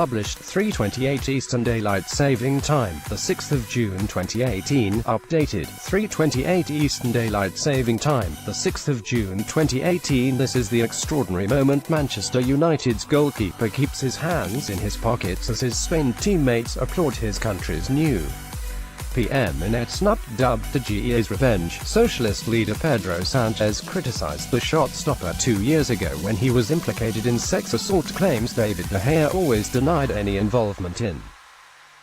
published 3:28 Eastern Daylight Saving Time, the 6th of June 2018, updated 3:28 Eastern Daylight Saving Time, the 6th of June 2018. This is the extraordinary moment. Manchester United's goalkeeper keeps his hands in his pockets as his Spain teammates applaud his country's new PM in its snub. Dubbed de Gea's revenge, socialist leader Pedro Sanchez criticized the shot stopper 2 years ago when he was implicated in sex assault claims David de Gea always denied any involvement in.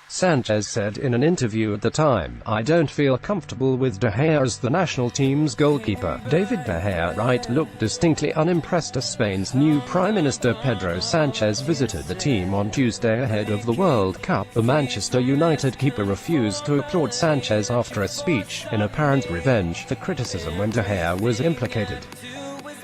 Sanchez said in an interview at the time, "I don't feel comfortable with de Gea as the national team's goalkeeper." David de Gea looked distinctly unimpressed as Spain's new Prime Minister Pedro Sanchez visited the team on Tuesday ahead of the World Cup. The Manchester United keeper refused to applaud Sanchez after a speech, in apparent revenge for criticism when de Gea was implicated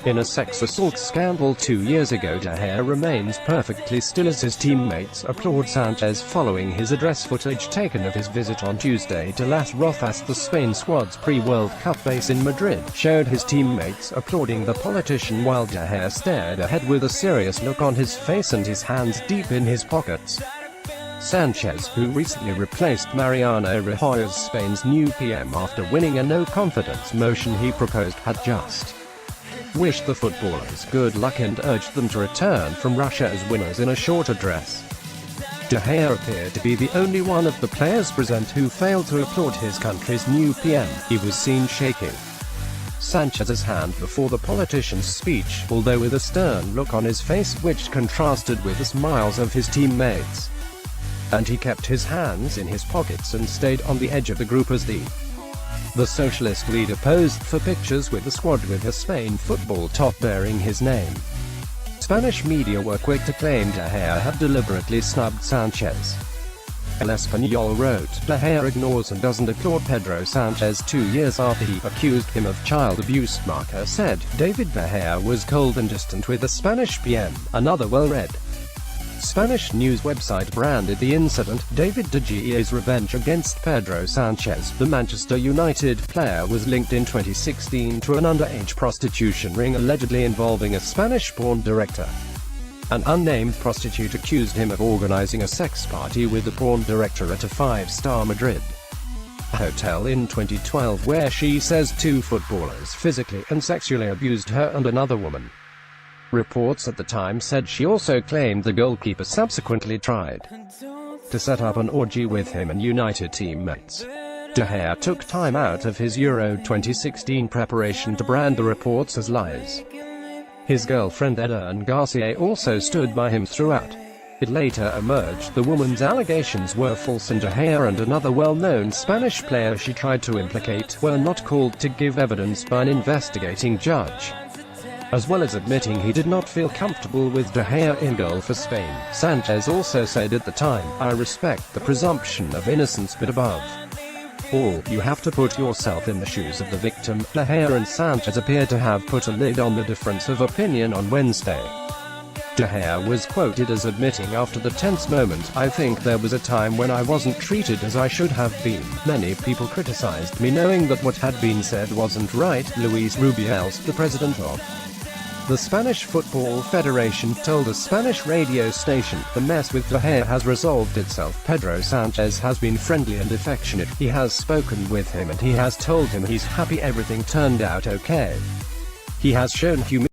in a sex assault scandal 2 years ago. De Gea remains perfectly still as his teammates applaud Sanchez following his address. Footage taken of his visit on Tuesday to Las Rozas, the Spain squad's pre-World Cup base in Madrid, showed his teammates applauding the politician while de Gea stared ahead with a serious look on his face and his hands deep in his pockets. Sanchez, who recently replaced Mariano Rajoy as Spain's new PM after winning a no-confidence motion he proposed, had just wished the footballers good luck and urged them to return from Russia as winners in a short address. De Gea appeared to be the only one of the players present who failed to applaud his country's new PM. He was seen shaking Sanchez's hand before the politician's speech, although with a stern look on his face which contrasted with the smiles of his teammates. And he kept his hands in his pockets and stayed on the edge of the group as the socialist leader posed for pictures with the squad with a Spain football top bearing his name. Spanish media were quick to claim de Gea had deliberately snubbed Sanchez. El Español wrote, "De Gea ignores and doesn't applaud Pedro Sanchez 2 years after he accused him of child abuse." Marca said, David de Gea was cold and distant with the Spanish PM. Another well-read Spanish news website branded the incident, David de Gea's revenge against Pedro Sanchez. The Manchester United player was linked in 2016 to an underage prostitution ring allegedly involving a Spanish porn director. An unnamed prostitute accused him of organizing a sex party with the porn director at a five-star Madrid hotel in 2012 where she says 2 footballers physically and sexually abused her and another woman. Reports at the time said she also claimed the goalkeeper subsequently tried to set up an orgy with him and United teammates. De Gea took time out of his Euro 2016 preparation to brand the reports as lies. His girlfriend Eden Garcia also stood by him throughout. It later emerged the woman's allegations were false and De Gea and another well-known Spanish player she tried to implicate were not called to give evidence by an investigating judge. As well as admitting he did not feel comfortable with de Gea in goal for Spain, Sanchez also said at the time, "I respect the presumption of innocence but above all, you have to put yourself in the shoes of the victim." De Gea and Sanchez appear to have put a lid on the difference of opinion on Wednesday. De Gea was quoted as admitting after the tense moment, "I think there was a time when I wasn't treated as I should have been. Many people criticized me knowing that what had been said wasn't right." Luis Rubiales, the president of the Spanish Football Federation, told a Spanish radio station, "The mess with de Gea has resolved itself. Pedro Sanchez has been friendly and affectionate. He has spoken with him and he has told him he's happy everything turned out okay. He has shown humility